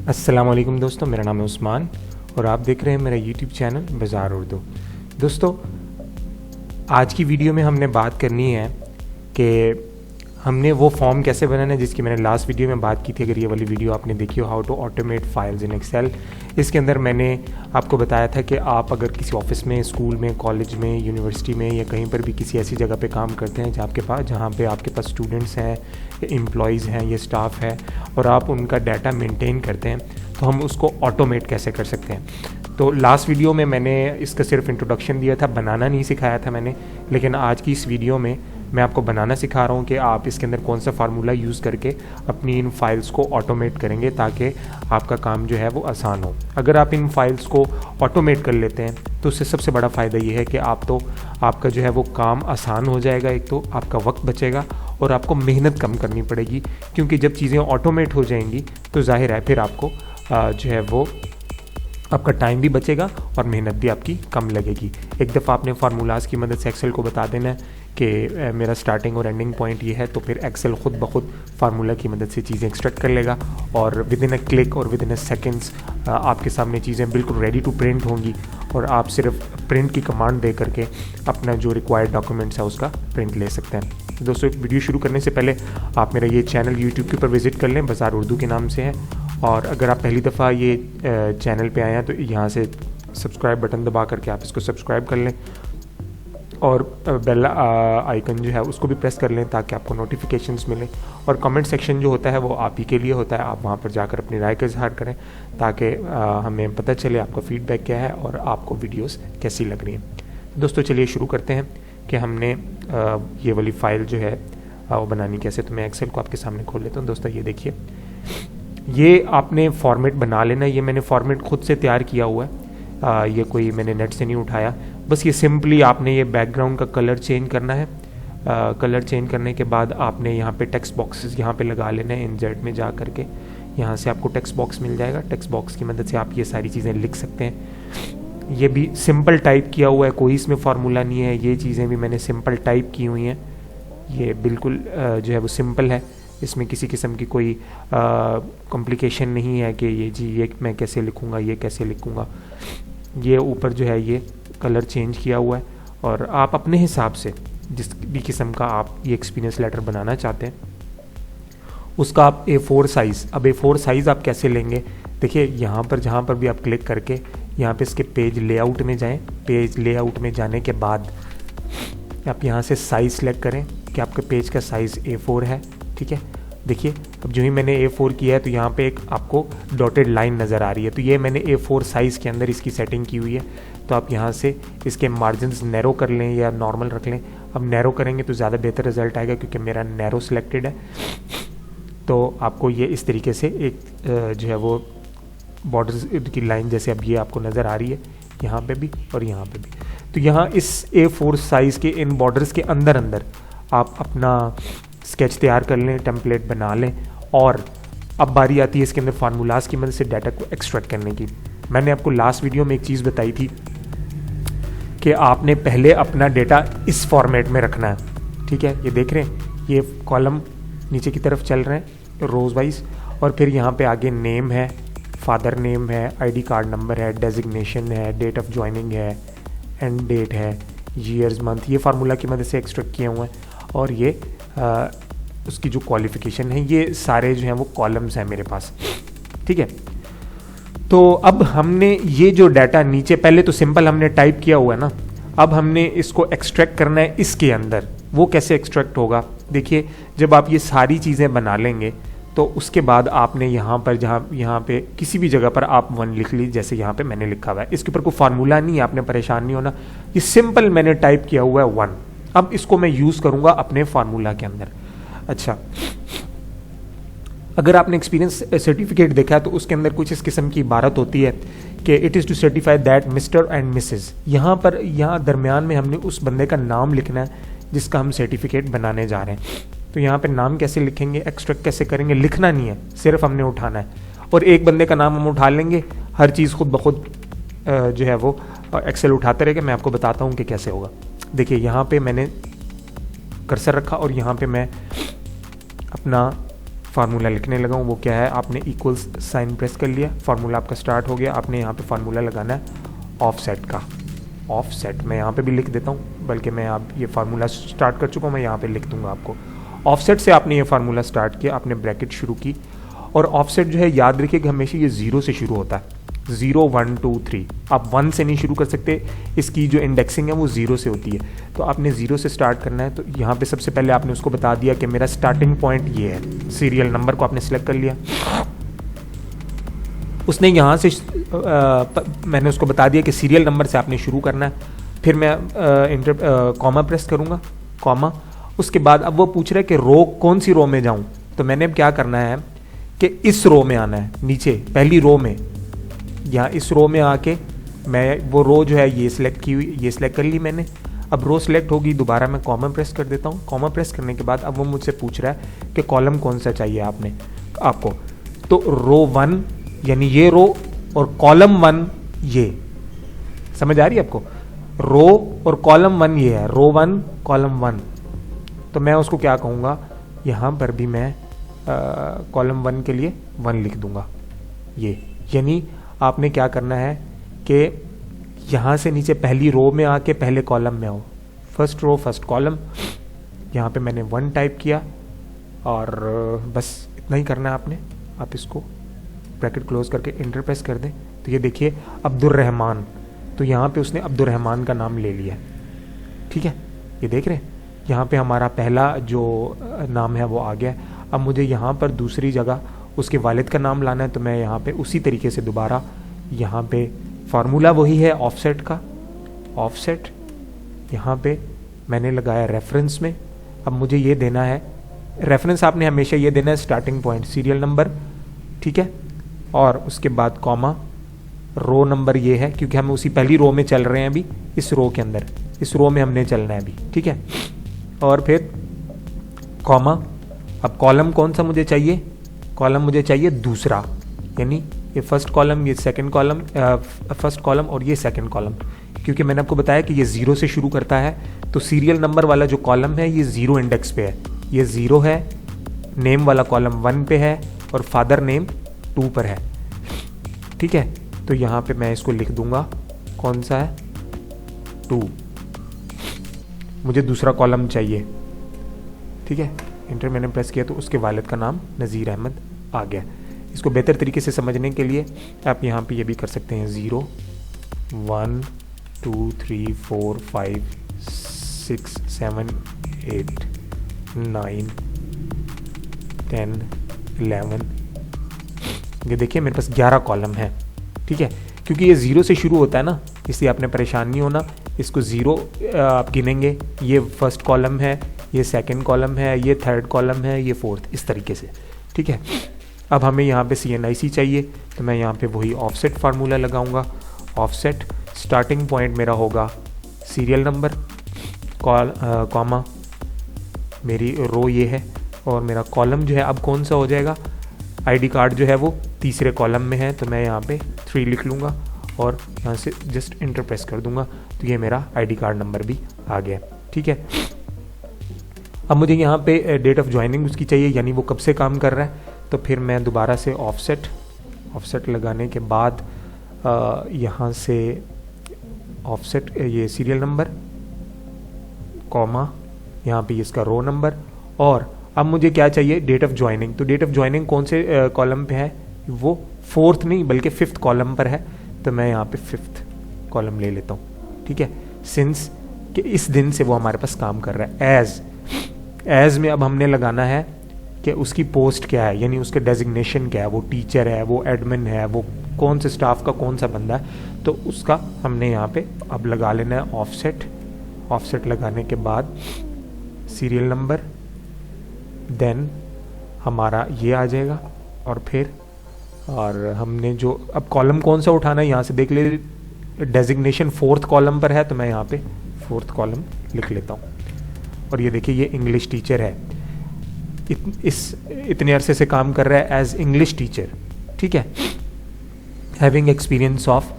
अस्सलाम वालेकुम दोस्तों, मेरा नाम है उस्मान और आप देख रहे हैं मेरा यूट्यूब चैनल बाज़ार उर्दू। दोस्तों, आज की वीडियो में हमने बात करनी है कि हमने वो फॉर्म कैसे बनाना है जिसकी मैंने लास्ट वीडियो में बात की थी। अगर ये वाली वीडियो आपने देखी हो, how to automate files in Excel, इसके अंदर मैंने आपको बताया था कि आप अगर किसी ऑफिस में, स्कूल में, कॉलेज में, यूनिवर्सिटी में या कहीं पर भी किसी ऐसी जगह पे काम करते हैं जहाँ पे आपके पास स्टूडेंट्स हैं, एम्प्लॉयज़ हैं या स्टाफ है और आप उनका डाटा मेंटेन करते हैं, तो हम उसको ऑटोमेट कैसे कर सकते हैं। तो लास्ट वीडियो में मैंने इसका सिर्फ इंट्रोडक्शन दिया था, बनाना नहीं सिखाया था मैंने। लेकिन आज की इस वीडियो में मैं आपको बनाना सिखा रहा हूँ कि आप इसके अंदर कौन सा फार्मूला यूज़ करके अपनी इन फाइल्स को ऑटोमेट करेंगे ताकि आपका काम जो है वो आसान हो। अगर आप इन फाइल्स को ऑटोमेट कर लेते हैं तो उससे सबसे बड़ा फ़ायदा ये है कि आपका जो है वो काम आसान हो जाएगा। एक तो आपका वक्त बचेगा और आपको मेहनत कम करनी पड़ेगी, क्योंकि जब चीज़ें ऑटोमेट हो जाएंगी तो जाहिर है फिर आपको जो है वो आपका टाइम भी बचेगा और मेहनत भी आपकी कम लगेगी। एक दफ़ा आपने फार्मूलाज़ की मदद से एक्सेल को बता देना है कि मेरा स्टार्टिंग और एंडिंग पॉइंट ये है, तो फिर एक्सेल ख़ुद ब खुद फार्मूला की मदद से चीज़ें एक्सट्रैक्ट कर लेगा और विद इन अ क्लिक और विद इन अ सेकेंड्स आपके सामने चीज़ें बिल्कुल रेडी टू प्रिंट होंगी और आप सिर्फ प्रिंट की कमांड दे करके अपना जो रिक्वायर्ड डॉक्यूमेंट्स है उसका प्रिंट ले सकते हैं। दोस्तों, वीडियो शुरू करने से पहले आप मेरा ये चैनल यूट्यूब के ऊपर विज़िट कर लें, बाज़ार उर्दू के नाम से है। और अगर आप पहली दफ़ा ये चैनल पे आए हैं तो यहाँ से सब्सक्राइब बटन दबा करके आप इसको सब्सक्राइब कर लें और बेल आइकन जो है उसको भी प्रेस कर लें ताकि आपको नोटिफिकेशंस मिलें। और कमेंट सेक्शन जो होता है वो आप ही के लिए होता है, आप वहाँ पर जाकर अपनी राय का इजहार करें ताकि हमें पता चले आपका फ़ीडबैक क्या है और आपको वीडियोस कैसी लग रही हैं। दोस्तों, चलिए शुरू करते हैं कि हमने ये वाली फ़ाइल जो है वो बनानी कैसे। तो मैं एक्सेल को आपके सामने खोल लेता हूँ। दोस्तों, ये देखिए, ये आपने फॉर्मेट बना लेना। ये मैंने फॉर्मेट खुद से तैयार किया हुआ है, ये कोई मैंने नेट से नहीं उठाया। बस ये सिंपली आपने ये बैकग्राउंड का कलर चेंज करना है। कलर चेंज करने के बाद आपने यहाँ पे टेक्स्ट बॉक्सेस यहाँ पे लगा लेना है। इंसर्ट में जा करके यहाँ से आपको टेक्स्ट बॉक्स मिल जाएगा। टेक्स्ट बॉक्स की मदद से आप ये सारी चीज़ें लिख सकते हैं। ये भी सिंपल टाइप किया हुआ है, कोई इसमें फार्मूला नहीं है। ये चीज़ें भी मैंने सिंपल टाइप की हुई हैं। ये बिल्कुल जो है वो सिंपल है, इसमें किसी किस्म की कोई कॉम्प्लिकेशन नहीं है कि ये मैं कैसे लिखूँगा, ये कैसे लिखूँगा। ये ऊपर जो है ये कलर चेंज किया हुआ है और आप अपने हिसाब से जिस भी किस्म का आप ये एक्सपीरियंस लेटर बनाना चाहते हैं उसका आप A4 साइज़, अब A4 साइज़ आप कैसे लेंगे, देखिए यहाँ पर जहाँ पर भी आप क्लिक करके यहाँ पे इसके पेज लेआउट में जाएं। पेज लेआउट में जाने के बाद आप यहाँ से साइज़ सेलेक्ट करें कि आपके पेज का साइज़ A4 है। ठीक है, देखिए अब जो ही मैंने A4 किया है तो यहाँ पे एक आपको डॉटेड लाइन नज़र आ रही है, तो ये मैंने A4 साइज़ के अंदर इसकी सेटिंग की हुई है। तो आप यहाँ से इसके मार्जिन्स नैरो कर लें या नॉर्मल रख लें। अब नैरो करेंगे तो ज़्यादा बेहतर रिजल्ट आएगा क्योंकि मेरा नैरो सिलेक्टेड है। तो आपको ये इस तरीके से एक जो है वो बॉर्डर की लाइन जैसे अब ये आपको नज़र आ रही है यहाँ पे भी और यहाँ पे भी। तो यहाँ इस A4 साइज़ के इन बॉर्डर्स के अंदर अंदर आप अपना स्केच तैयार कर लें, टेम्पलेट बना लें। और अब बारी आती है इसके अंदर फार्मूलाज़ की मदद से डाटा को एक्सट्रैक्ट करने की। मैंने आपको लास्ट वीडियो में एक चीज़ बताई थी कि आपने पहले अपना डेटा इस फॉर्मेट में रखना है। ठीक है, ये देख रहे हैं, ये कॉलम नीचे की तरफ चल रहे हैं रोज़ वाइज और फिर यहाँ पे आगे नेम है, फादर नेम है, आईडी कार्ड नंबर है, डेजिग्नेशन है, डेट ऑफ ज्वाइनिंग है, एंड डेट है, ईयर्स मंथ। ये फार्मूला की मदद से एक्सट्रैक्ट किए हुए हैं और ये उसकी जो क्वालिफिकेशन है, ये सारे जो हैं वो कॉलम्स हैं मेरे पास। ठीक है, तो अब हमने ये जो डाटा नीचे पहले तो सिंपल हमने टाइप किया हुआ है ना, अब हमने इसको एक्सट्रैक्ट करना है इसके अंदर। वो कैसे एक्सट्रैक्ट होगा, देखिए जब आप ये सारी चीज़ें बना लेंगे तो उसके बाद आपने यहाँ पर यहाँ पे किसी भी जगह पर आप 1 लिख लीजिए, जैसे यहाँ पे मैंने लिखा हुआ है। इसके ऊपर कोई फार्मूला नहीं है, आपने परेशान नहीं होना, ये सिंपल मैंने टाइप किया हुआ है 1। अब इसको मैं यूज़ करूँगा अपने फार्मूला के अंदर। अच्छा, अगर आपने एक्सपीरियंस सर्टिफिकेट देखा है तो उसके अंदर कुछ इस किस्म की इबारत होती है कि it is to certify that mister and Mrs. यहाँ दरमियान में हमने उस बंदे का नाम लिखना है जिसका हम सर्टिफिकेट बनाने जा रहे हैं। तो यहाँ पे नाम कैसे लिखेंगे, एक्सट्रैक्ट कैसे करेंगे, लिखना नहीं है, सिर्फ हमने उठाना है। और एक बंदे का नाम हम उठा लेंगे, हर चीज़ खुद ब खुद जो है वो एक्सेल उठाते रहेगा। मैं आपको बताता हूँ कि कैसे होगा। देखिए यहाँ पे मैंने कर्सर रखा और यहाँ पे मैं अपना फार्मूला लिखने लगा हूँ वो क्या है, आपने इक्वल साइन प्रेस कर लिया, फार्मूला आपका स्टार्ट हो गया। आपने यहाँ पे फार्मूला लगाना है ऑफसेट का। ऑफसेट मैं यहाँ पे भी लिख देता हूँ, बल्कि मैं आप ये फार्मूला स्टार्ट कर चुका हूँ, मैं यहाँ पे लिख दूंगा आपको। ऑफसेट से आपने ये फार्मूला स्टार्ट किया, आपने ब्रैकेट शुरू की, और ऑफसेट जो है याद रखिएगा हमेशा ये 0 से शुरू होता है। 0 1 2 3, आप 1 से नहीं शुरू कर सकते, इसकी जो इंडेक्सिंग है वो 0 से होती है। तो आपने 0 से स्टार्ट करना है। तो यहाँ पे सबसे पहले आपने उसको बता दिया कि मेरा स्टार्टिंग पॉइंट ये है। सीरियल नंबर को आपने सिलेक्ट कर लिया, उसने यहाँ से मैंने उसको बता दिया कि सीरियल नंबर से आपने शुरू करना है। फिर मैं कॉमा प्रेस करूँगा, कॉमा। उसके बाद अब वो पूछ रहा है कि रो, कौन सी रो में जाऊँ। तो मैंने अब क्या करना है कि इस रो में आना है, नीचे पहली रो में, यहाँ इस रो में आके मैं वो रो जो है ये सिलेक्ट की हुई, ये सिलेक्ट कर ली मैंने। अब रो सिलेक्ट होगी, दोबारा मैं कॉमा प्रेस कर देता हूँ। कॉमा प्रेस करने के बाद अब वो मुझसे पूछ रहा है कि कॉलम कौन सा चाहिए आपको। तो रो 1 यानी ये रो, और कॉलम 1 ये, समझ आ रही है आपको। रो और कॉलम 1 ये है, रो 1 कॉलम 1। तो मैं उसको क्या कहूँगा, यहाँ पर भी मैं कॉलम 1 के लिए 1 लिख दूंगा ये। यानी आपने क्या करना है कि यहाँ से नीचे पहली रो में आके पहले कॉलम में आओ, फर्स्ट रो फर्स्ट कॉलम। यहाँ पे मैंने 1 टाइप किया, और बस इतना ही करना है आपने। आप इसको ब्रैकेट क्लोज करके इंटर प्रेस कर दें। तो ये देखिए अब्दुर्रहमान, तो यहाँ पे उसने अब्दुर्रहमान का नाम ले लिया, ठीक है। ये देख रहे हैं, यहाँ पे हमारा पहला जो नाम है वो आ गया। अब मुझे यहाँ पर दूसरी जगह उसके वालिद का नाम लाना है। तो मैं यहाँ पे उसी तरीके से दोबारा यहाँ पे फार्मूला वही है ऑफसेट का, ऑफसेट यहाँ पे मैंने लगाया रेफरेंस में। अब मुझे ये देना है, रेफरेंस आपने हमेशा ये देना है स्टार्टिंग पॉइंट, सीरियल नंबर, ठीक है। और उसके बाद कॉमा, रो नंबर ये है क्योंकि हम उसी पहली रो में चल रहे हैं अभी, इस रो के अंदर, इस रो में हमने चलना है अभी, ठीक है। और फिर कॉमा। अब कॉलम कौन सा मुझे चाहिए, कॉलम मुझे चाहिए दूसरा, यानी ये फर्स्ट कॉलम, ये सेकंड कॉलम, फर्स्ट कॉलम और ये सेकंड कॉलम। क्योंकि मैंने आपको बताया कि ये 0 से शुरू करता है, तो सीरियल नंबर वाला जो कॉलम है ये 0 इंडेक्स पे है, ये 0 है, नेम वाला कॉलम 1 पे है, और फादर नेम 2 पर है, ठीक है। तो यहाँ पे मैं इसको लिख दूंगा, कौन सा है, 2। मुझे दूसरा कॉलम चाहिए, ठीक है। इंटर मैंने प्रेस किया तो उसके वालिद का नाम नज़ीर अहमद आ गया। इसको बेहतर तरीके से समझने के लिए आप यहाँ पे ये भी कर सकते हैं, 0 1 2 3 4 5 6 7 8 9 10 11। ये देखिए मेरे पास 11 कॉलम है, ठीक है। क्योंकि ये 0 से शुरू होता है ना, इसलिए आपने परेशान नहीं होना। इसको 0 आप गिनेंगे, ये फर्स्ट कॉलम है, ये सेकंड कॉलम है, ये थर्ड कॉलम है, ये फोर्थ, इस तरीके से, ठीक है। अब हमें यहाँ पे CNIC चाहिए, तो मैं यहाँ पे वही ऑफसेट फार्मूला लगाऊंगा। ऑफसेट स्टार्टिंग पॉइंट मेरा होगा सीरियल नंबर, कॉमा, मेरी रो ये है, और मेरा कॉलम जो है अब कौन सा हो जाएगा, ID कार्ड जो है वो तीसरे कॉलम में है, तो मैं यहाँ पे 3 लिख लूँगा और यहाँ से जस्ट इंटर प्रेस कर दूंगा। तो ये मेरा ID कार्ड नंबर भी आ गया, ठीक है। अब मुझे यहाँ पे डेट ऑफ ज्वाइनिंग उसकी चाहिए, यानी वो कब से काम कर रहा है। तो फिर मैं दोबारा से ऑफसेट लगाने के बाद यहाँ से ऑफसेट, ये सीरियल नंबर, कॉमा, यहाँ पे इसका रो नंबर, और अब मुझे क्या चाहिए, डेट ऑफ ज्वाइनिंग। तो डेट ऑफ ज्वाइनिंग कौन से कॉलम पे है, वो 4th नहीं बल्कि 5th कॉलम पर है। तो मैं यहाँ पे 5th कॉलम ले लेता हूँ, ठीक है। सिंस कि इस दिन से वो हमारे पास काम कर रहा है। एज में अब हमने लगाना है कि उसकी पोस्ट क्या है, यानी उसके डेजिग्नेशन क्या है, वो टीचर है, वो एडमिन है, वो कौन से स्टाफ का कौन सा बंदा है। तो उसका हमने यहाँ पे अब लगा लेना है ऑफसेट लगाने के बाद सीरियल नंबर, देन हमारा ये आ जाएगा, और फिर और हमने जो अब कॉलम कौन सा उठाना है यहाँ से देख ले, डेजिग्नेशन 4th कॉलम पर है, तो मैं यहाँ पे 4th कॉलम लिख लेता हूँ। और ये देखिए ये इंग्लिश टीचर है, इतने अरसे से काम कर रहा है एज इंग्लिश टीचर, ठीक है। हैविंग एक्सपीरियंस ऑफ,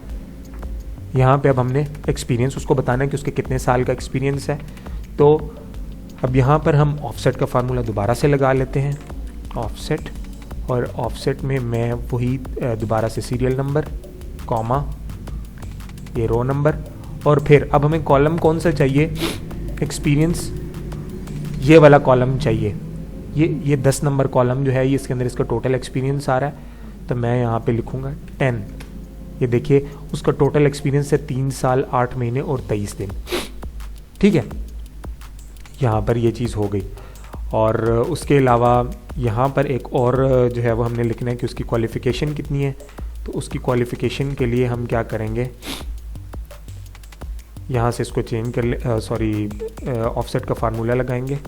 यहाँ पे अब हमने एक्सपीरियंस उसको बताना है कि उसके कितने साल का एक्सपीरियंस है। तो अब यहाँ पर हम ऑफसेट का फार्मूला दोबारा से लगा लेते हैं। ऑफसेट, और ऑफसेट में मैं वही दोबारा से सीरियल नंबर, कॉमा, ये रो नंबर, और फिर अब हमें कॉलम कौन सा चाहिए, एक्सपीरियंस, ये वाला कॉलम चाहिए। ये 10 नंबर कॉलम जो है ये इसके अंदर इसका टोटल एक्सपीरियंस आ रहा है, तो मैं यहाँ पे लिखूँगा 10। ये देखिए उसका टोटल एक्सपीरियंस है 3 साल 8 महीने और 23 दिन। ठीक है, यहाँ पर ये चीज़ हो गई। और उसके अलावा यहाँ पर एक और जो है वो हमने लिखना है कि उसकी क्वालिफ़िकेशन कितनी है। तो उसकी क्वालिफ़िकेशन के लिए हम क्या करेंगे, यहाँ से इसको चेंज कर ले, ऑफसेट का फार्मूला लगाएंगे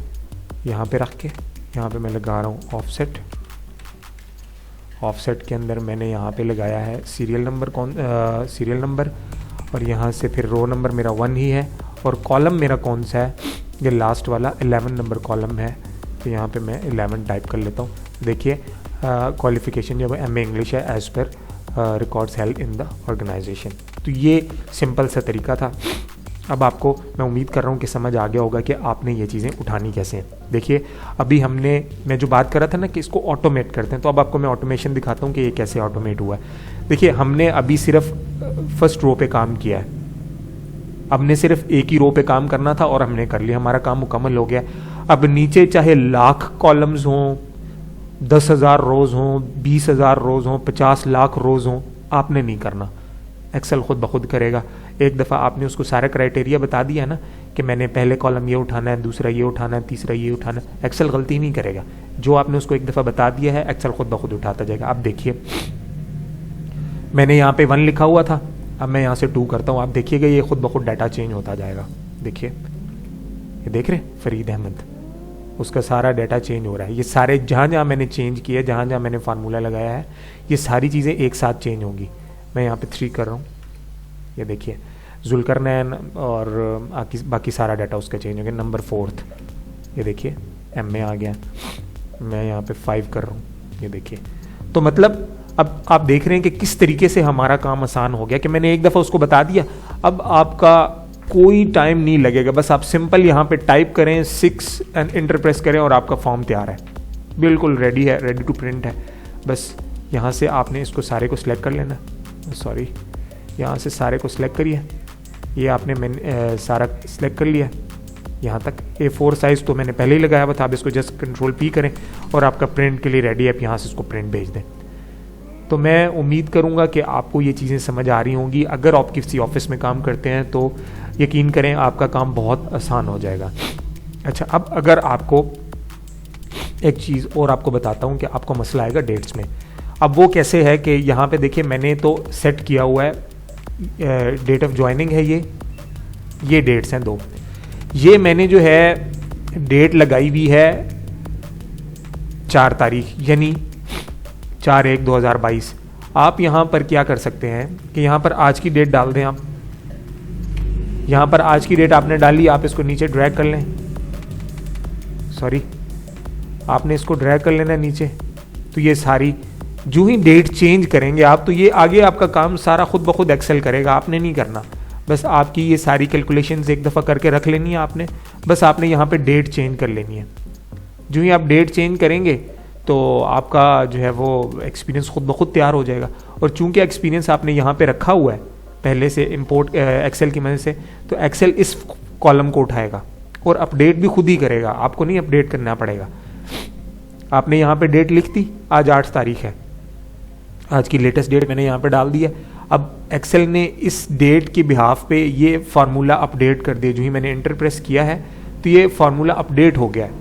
यहाँ पे रख के। यहाँ पे मैं लगा रहा हूँ ऑफसेट, ऑफसेट के अंदर मैंने यहाँ पे लगाया है सीरियल नंबर, और यहाँ से फिर रो नंबर मेरा 1 ही है, और कॉलम मेरा कौन सा है, ये लास्ट वाला 11 नंबर कॉलम है। तो यहाँ पे मैं 11 टाइप कर लेता हूँ। देखिए क्वालिफ़िकेशन जो है MA इंग्लिश है as per records held in the organisation. तो ये सिंपल सा तरीका था। अब आपको मैं उम्मीद कर रहा हूँ कि समझ आ गया होगा कि आपने ये चीज़ें उठानी कैसे हैं। देखिए अभी मैं जो बात कर रहा था ना कि इसको ऑटोमेट करते हैं, तो अब आपको मैं ऑटोमेशन दिखाता हूँ कि ये कैसे ऑटोमेट हुआ है। देखिए हमने अभी सिर्फ फर्स्ट रो पे काम किया है, हमने सिर्फ एक ही रो पे काम करना था और हमने कर लिया, हमारा काम मुकम्मल हो गया। अब नीचे चाहे लाख कॉलम्स हों, 10,000 रोज़ हों, 20,000 रोज़ हों, 50 लाख रोज़ हों, आपने नहीं करना, एक्सेल खुद ब खुद करेगा। एक दफ़ा आपने उसको सारा क्राइटेरिया बता दिया ना कि मैंने पहले कॉलम ये उठाना है, दूसरा ये उठाना है, तीसरा ये उठाना है, एक्सेल गलती नहीं करेगा। जो आपने उसको एक दफ़ा बता दिया है एक्सेल खुद ब खुद उठाता जाएगा। अब देखिए मैंने यहाँ पे 1 लिखा हुआ था, अब मैं यहाँ से 2 करता हूँ, आप देखिएगा ये खुद ब खुद डाटा चेंज होता जाएगा। देखिए ये देख रहे फरीद अहमद, उसका सारा डाटा चेंज हो रहा है। ये सारे जहाँ जहाँ मैंने चेंज किया, जहाँ जहाँ मैंने फार्मूला लगाया है, ये सारी चीज़ें एक साथ चेंज होंगी। मैं यहाँ पे 3 कर रहा हूँ, ये देखिए जुल्करनैन और बाकी सारा डाटा उसका चेंज हो गया। नंबर 4, ये देखिए MA आ गया। मैं यहाँ पे 5 कर रहा हूँ, ये देखिए। तो मतलब अब आप देख रहे हैं कि किस तरीके से हमारा काम आसान हो गया कि मैंने एक दफ़ा उसको बता दिया। अब आपका कोई टाइम नहीं लगेगा, बस आप सिंपल यहाँ पे टाइप करें 6 एंड इंटर प्रेस करें और आपका फॉर्म तैयार है, बिल्कुल रेडी है, रेडी टू प्रिंट है। बस यहाँ से आपने इसको सारे को सिलेक्ट कर लेना, सॉरी यहाँ से सारे को सिलेक्ट करिए। ये आपने सारा सिलेक्ट कर लिया यहाँ तक। A4 साइज़ तो मैंने पहले ही लगाया हुआ था, आप इसको जस्ट कंट्रोल P करें और आपका प्रिंट के लिए रेडी है। आप यहाँ से इसको प्रिंट भेज दें। तो मैं उम्मीद करूँगा कि आपको ये चीज़ें समझ आ रही होंगी। अगर आप किसी ऑफिस में काम करते हैं तो यकीन करें आपका काम बहुत आसान हो जाएगा। अच्छा, अब अगर आपको एक चीज़ और आपको बताता हूँ कि आपको मसला आएगा डेट्स में। अब वो कैसे है कि यहाँ पे देखिए मैंने तो सेट किया हुआ है, डेट ऑफ ज्वाइनिंग है, ये डेट्स हैं 2। ये मैंने जो है डेट लगाई हुई है 4 तारीख, यानी 4/1/2022। आप यहाँ पर क्या कर सकते हैं कि यहाँ पर आज की डेट डाल दें। आप यहाँ पर आज की डेट आपने डाली, आप इसको नीचे ड्रैग कर लें, सॉरी आपने इसको ड्रैग कर लेना नीचे। तो ये सारी जो ही डेट चेंज करेंगे आप, तो ये आगे आपका काम सारा खुद ब खुद एक्सेल करेगा, आपने नहीं करना। बस आपकी ये सारी कैलकुलेशंस एक दफ़ा करके रख लेनी है आपने, बस आपने यहाँ पे डेट चेंज कर लेनी है। जो ही आप डेट चेंज करेंगे तो आपका जो है वो एक्सपीरियंस खुद ब खुद तैयार हो जाएगा। और चूंकि एक्सपीरियंस आपने यहाँ पे रखा हुआ है पहले से इंपोर्ट एक्सेल की मदद से, तो एक्सेल इस कॉलम को उठाएगा और अपडेट भी खुद ही करेगा, आपको नहीं अपडेट करना पड़ेगा। आपने यहाँ पे डेट लिख दी, आज 8 तारीख है, आज की लेटेस्ट डेट मैंने यहाँ पे डाल दिया। अब एक्सेल ने इस डेट के बिहाफ पे ये फार्मूला अपडेट कर दिया। जो ही मैंने इंटर प्रेस किया है तो ये फार्मूला अपडेट हो गया है।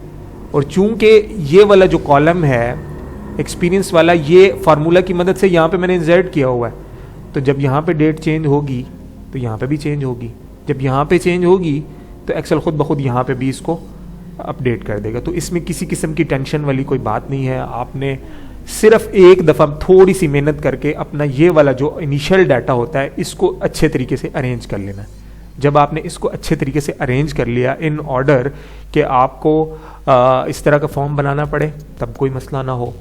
और चूंकि ये वाला जो कॉलम है एक्सपीरियंस वाला, ये फार्मूला की मदद से यहाँ पे मैंने इंसर्ट किया हुआ है, तो जब यहाँ पे डेट चेंज होगी तो यहाँ पे भी चेंज होगी, जब यहाँ पे चेंज होगी तो एक्सेल खुद ब खुद यहाँ पे भी इसको अपडेट कर देगा। तो इसमें किसी किस्म की टेंशन वाली कोई बात नहीं है। आपने सिर्फ एक दफ़ा थोड़ी सी मेहनत करके अपना ये वाला जो इनिशियल डाटा होता है इसको अच्छे तरीके से अरेंज कर लेना। जब आपने इसको अच्छे तरीके से अरेंज कर लिया इन ऑर्डर कि आपको इस तरह का फॉर्म बनाना पड़े तब कोई मसला ना हो,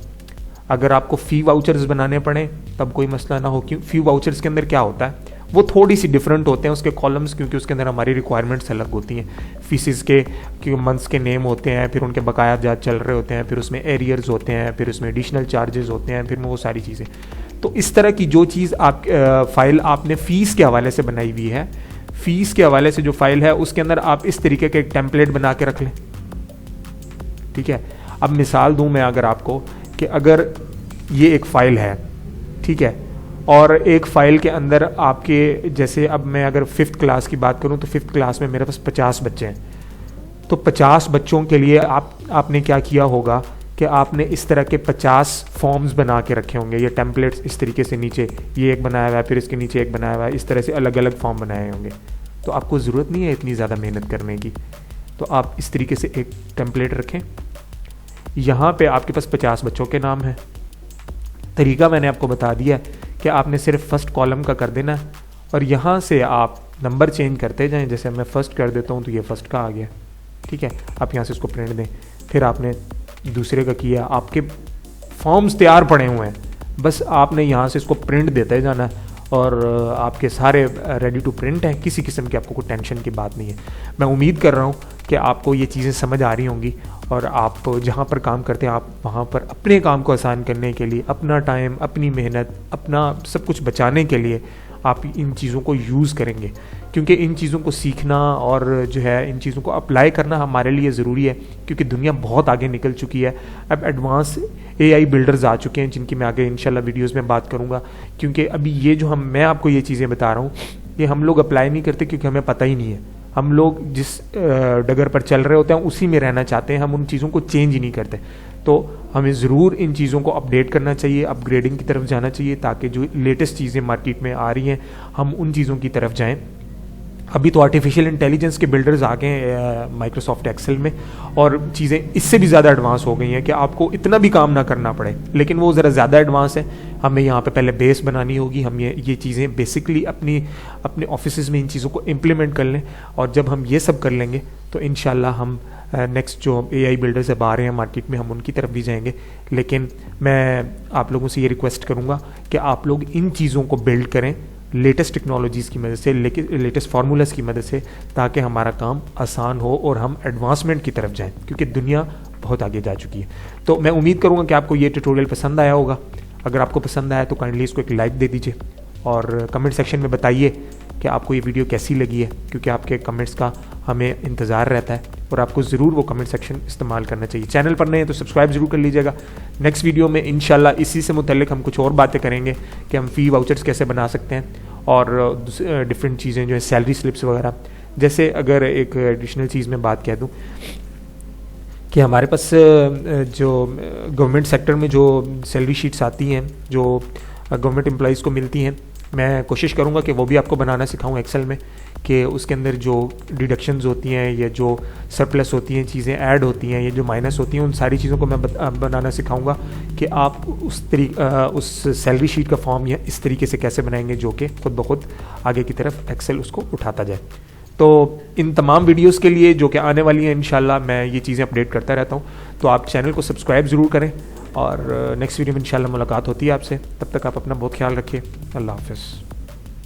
अगर आपको फ़ी वाउचर्स बनाने पड़े तब कोई मसला ना हो। क्यों? फ़ी वाउचर्स के अंदर क्या होता है, वो थोड़ी सी डिफरेंट होते हैं उसके कॉलम्स, क्योंकि उसके अंदर हमारी रिक्वायरमेंट्स अलग होती हैं। फीसिस के मंथ्स के नेम होते हैं, फिर उनके बकाया जात चल रहे होते हैं, फिर उसमें एरियर्स होते हैं, फिर उसमें एडिशनल चार्जेस होते हैं, फिर वो सारी चीज़ें। तो इस तरह की जो चीज़ आप फाइल आपने फ़ीस के हवाले से बनाई हुई है, फ़ीस के हवाले से जो फाइल है उसके अंदर आप इस तरीके के एक टेम्पलेट बना के रख लें। ठीक है, अब मिसाल दूं मैं अगर आपको कि अगर ये एक फ़ाइल है, ठीक है, और एक फ़ाइल के अंदर आपके जैसे अब मैं अगर 5th क्लास की बात करूं तो 5th क्लास में मेरे पास 50 बच्चे हैं। तो 50 बच्चों के लिए आपने क्या किया होगा कि आपने इस तरह के 50 फॉर्म्स बना के रखे होंगे, ये टेम्पलेट्स इस तरीके से, नीचे ये एक बनाया हुआ है, फिर इसके नीचे एक बनाया हुआ है, इस तरह से अलग अलग फॉर्म बनाए होंगे। तो आपको ज़रूरत नहीं है इतनी ज़्यादा मेहनत करने की। तो आप इस तरीके से एक टेम्पलेट रखें, यहाँ पे आपके पास 50 बच्चों के नाम हैं। तरीका मैंने आपको बता दिया है कि आपने सिर्फ फर्स्ट कॉलम का कर देना है और यहाँ से आप नंबर चेंज करते जाएं। जैसे मैं फर्स्ट कर देता हूँ तो ये फर्स्ट का आ गया, ठीक है, आप यहाँ से इसको प्रिंट दें। फिर आपने दूसरे का किया, आपके फॉर्म्स तैयार पड़े हुए हैं, बस आपने यहाँ से इसको प्रिंट देते जाना है और आपके सारे रेडी टू प्रिंट हैं। किसी किस्म की आपको कोई टेंशन की बात नहीं है। मैं उम्मीद कर रहा हूँ कि आपको ये चीज़ें समझ आ रही होंगी और आप जहाँ पर काम करते हैं आप वहाँ पर अपने काम को आसान करने के लिए, अपना टाइम, अपनी मेहनत, अपना सब कुछ बचाने के लिए आप इन चीज़ों को यूज़ करेंगे, क्योंकि इन चीज़ों को सीखना और जो है इन चीज़ों को अप्लाई करना हमारे लिए ज़रूरी है, क्योंकि दुनिया बहुत आगे निकल चुकी है। अब एडवांस AI बिल्डर्स आ चुके हैं जिनकी मैं आगे इंशाल्लाह वीडियोस में बात करूँगा, क्योंकि अभी ये जो मैं आपको ये चीज़ें बता रहा हूँ ये हम लोग अप्लाई नहीं करते क्योंकि हमें पता ही नहीं है। हम लोग जिस डगर पर चल रहे होते हैं उसी में रहना चाहते हैं, हम उन चीज़ों को चेंज ही नहीं करते। तो हमें ज़रूर इन चीज़ों को अपडेट करना चाहिए, अपग्रेडिंग की तरफ जाना चाहिए, ताकि जो लेटेस्ट चीज़ें मार्केट में आ रही हैं हम उन चीज़ों की तरफ जाएं। अभी तो आर्टिफिशियल इंटेलिजेंस के बिल्डर्स आ गए हैं माइक्रोसॉफ्ट एक्सेल में, और चीज़ें इससे भी ज़्यादा एडवांस हो गई हैं कि आपको इतना भी काम ना करना पड़े, लेकिन वो ज़रा ज़्यादा एडवांस है। हमें यहाँ पे पहले बेस बनानी होगी, हम ये चीज़ें बेसिकली अपने ऑफिस में इन चीज़ों को इम्प्लीमेंट कर लें, और जब हम ये सब कर लेंगे तो इंशाल्लाह हम नेक्स्ट जो AI बिल्डर्स अब आ रहे हैं मार्केट में हम उनकी तरफ भी जाएंगे। लेकिन मैं आप लोगों से ये रिक्वेस्ट करूँगा कि आप लोग इन चीज़ों को बिल्ड करें लेटेस्ट टेक्नोलॉजीज़ की मदद से, लेटेस्ट फार्मूलाज की मदद से, ताकि हमारा काम आसान हो और हम एडवांसमेंट की तरफ जाएं, क्योंकि दुनिया बहुत आगे जा चुकी है। तो मैं उम्मीद करूँगा कि आपको ये ट्यूटोरियल पसंद आया होगा। अगर आपको पसंद आया तो काइंडली इसको एक लाइक दे दीजिए और कमेंट सेक्शन में बताइए कि आपको ये वीडियो कैसी लगी है, क्योंकि आपके कमेंट्स का हमें इंतज़ार रहता है और आपको ज़रूर वो कमेंट सेक्शन इस्तेमाल करना चाहिए। चैनल पर नए हैं तो सब्सक्राइब जरूर कर लीजिएगा। नेक्स्ट वीडियो में इंशाल्लाह इसी से मुतल्लिक हम कुछ और बातें करेंगे कि हम फ़ी वाउचर्स कैसे बना सकते हैं और डिफरेंट चीज़ें जो है सैलरी स्लिप्स वगैरह। जैसे अगर एक एडिशनल चीज़ में बात कह दूँ कि हमारे पास जो गवर्नमेंट सेक्टर में जो सैलरी शीट्स आती हैं जो गवर्नमेंट एम्प्लॉइज़ को मिलती हैं, मैं कोशिश करूंगा कि वो भी आपको बनाना सिखाऊं एक्सेल में, कि उसके अंदर जो डिडक्शंस होती हैं या जो सरप्लस होती हैं, चीज़ें ऐड होती हैं, ये जो माइनस होती हैं, उन सारी चीज़ों को मैं बनाना सिखाऊंगा कि आप उस सैलरी शीट का फॉर्म या इस तरीके से कैसे बनाएंगे जो कि खुद ब खुद आगे की तरफ एक्सेल उसको उठाता जाए। तो इन तमाम वीडियोस के लिए जो कि आने वाली हैं इंशाल्लाह मैं ये चीज़ें अपडेट करता रहता हूँ, तो आप चैनल को सब्सक्राइब ज़रूर करें और नेक्स्ट वीडियो में इंशाल्लाह मुलाकात होती है आपसे। तब तक आप अपना बहुत ख्याल रखिए। अल्लाह हाफ़िज़।